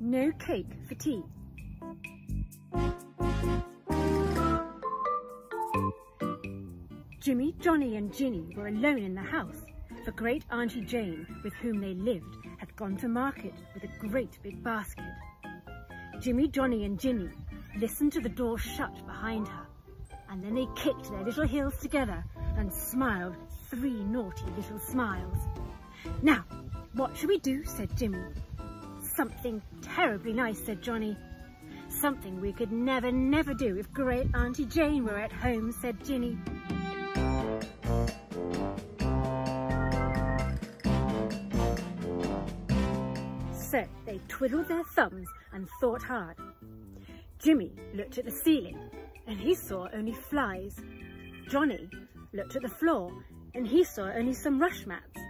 No cake for tea. Jimmy, Johnny and Ginny were alone in the house, for Great Auntie Jane, with whom they lived, had gone to market with a great big basket. Jimmy, Johnny and Ginny listened to the door shut behind her, and then they kicked their little heels together and smiled 3 naughty little smiles. "Now, what shall we do?" said Jimmy. "Something terribly nice," said Johnny. "Something we could never do if Great Auntie Jane were at home," said Ginny. So they twiddled their thumbs and thought hard. Jimmy looked at the ceiling and he saw only flies. Johnny looked at the floor and he saw only some rush mats.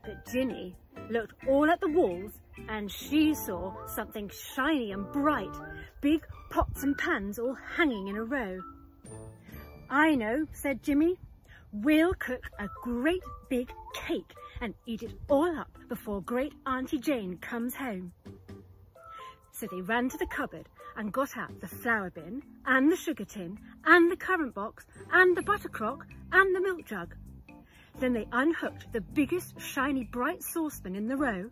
But Ginny looked all at the walls and she saw something shiny and bright, big pots and pans all hanging in a row. "I know," said Jimmy. "We'll cook a great big cake and eat it all up before Great Auntie Jane comes home." So they ran to the cupboard and got out the flour bin and the sugar tin and the currant box and the butter crock and the milk jug. Then they unhooked the biggest shiny bright saucepan in the row.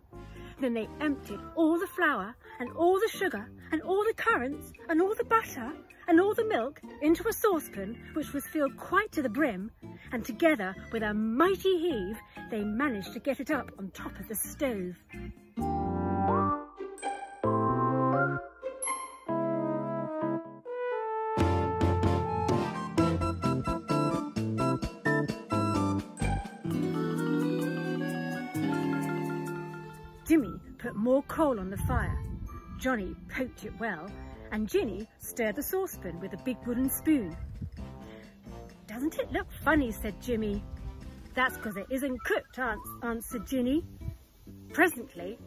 Then they emptied all the flour and all the sugar and all the currants and all the butter and all the milk into a saucepan which was filled quite to the brim, and together with a mighty heave they managed to get it up on top of the stove. Jimmy put more coal on the fire. Johnny poked it well, and Ginny stirred the saucepan with a big wooden spoon. "Doesn't it look funny?" said Jimmy. "That's because it isn't cooked," answered Ginny. Presently,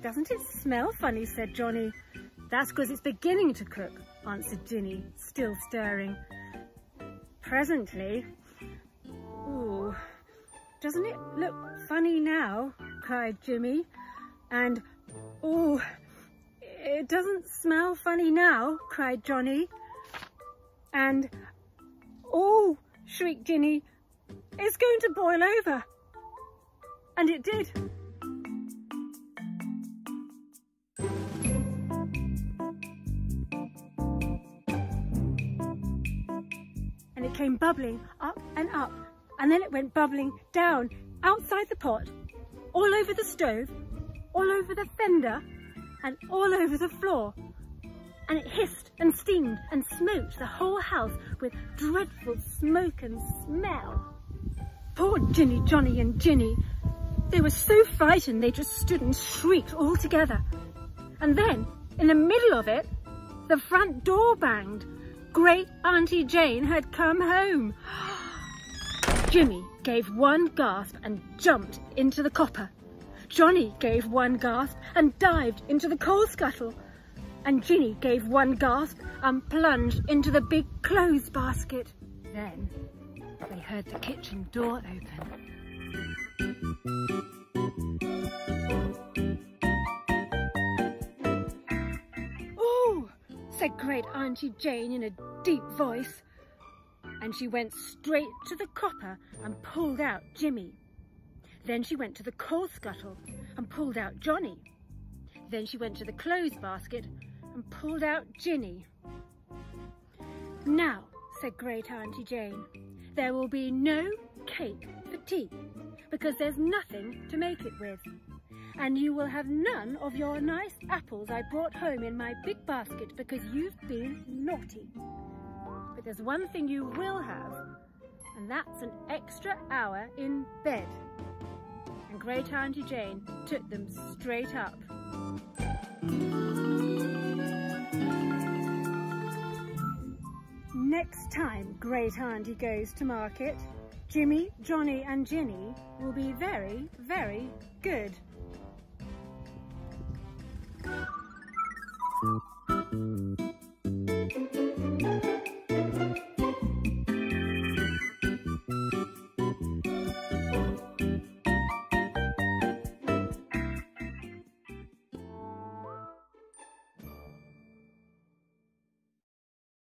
"Doesn't it smell funny?" said Johnny. "That's because it's beginning to cook," answered Ginny, still stirring. Presently, "Ooh, doesn't it look funny now?" cried Jimmy. And, "Oh, it doesn't smell funny now," cried Johnny. And, "Oh," shrieked Ginny, "it's going to boil over." And it did. And it came bubbling up and up, and then it went bubbling down outside the pot, all over the stove, all over the fender, and all over the floor. And it hissed and steamed and smoked the whole house with dreadful smoke and smell. Poor Ginny, Johnny and Ginny. They were so frightened they just stood and shrieked all together. And then, in the middle of it, the front door banged. Great Auntie Jane had come home. Jimmy gave one gasp and jumped into the copper. Johnny gave one gasp and dived into the coal scuttle. And Ginny gave one gasp and plunged into the big clothes basket. Then they heard the kitchen door open. "Oh," said Great Auntie Jane in a deep voice. And she went straight to the copper and pulled out Jimmy. Then she went to the coal scuttle and pulled out Johnny. Then she went to the clothes basket and pulled out Ginny. "Now," said Great Auntie Jane, "there will be no cake for tea, because there's nothing to make it with. And you will have none of your nice apples I brought home in my big basket because you've been naughty. But there's one thing you will have, and that's an extra hour in bed." And Great Auntie Jane took them straight up. Next time Great Auntie goes to market, Jimmy, Johnny and Ginny will be very, very good.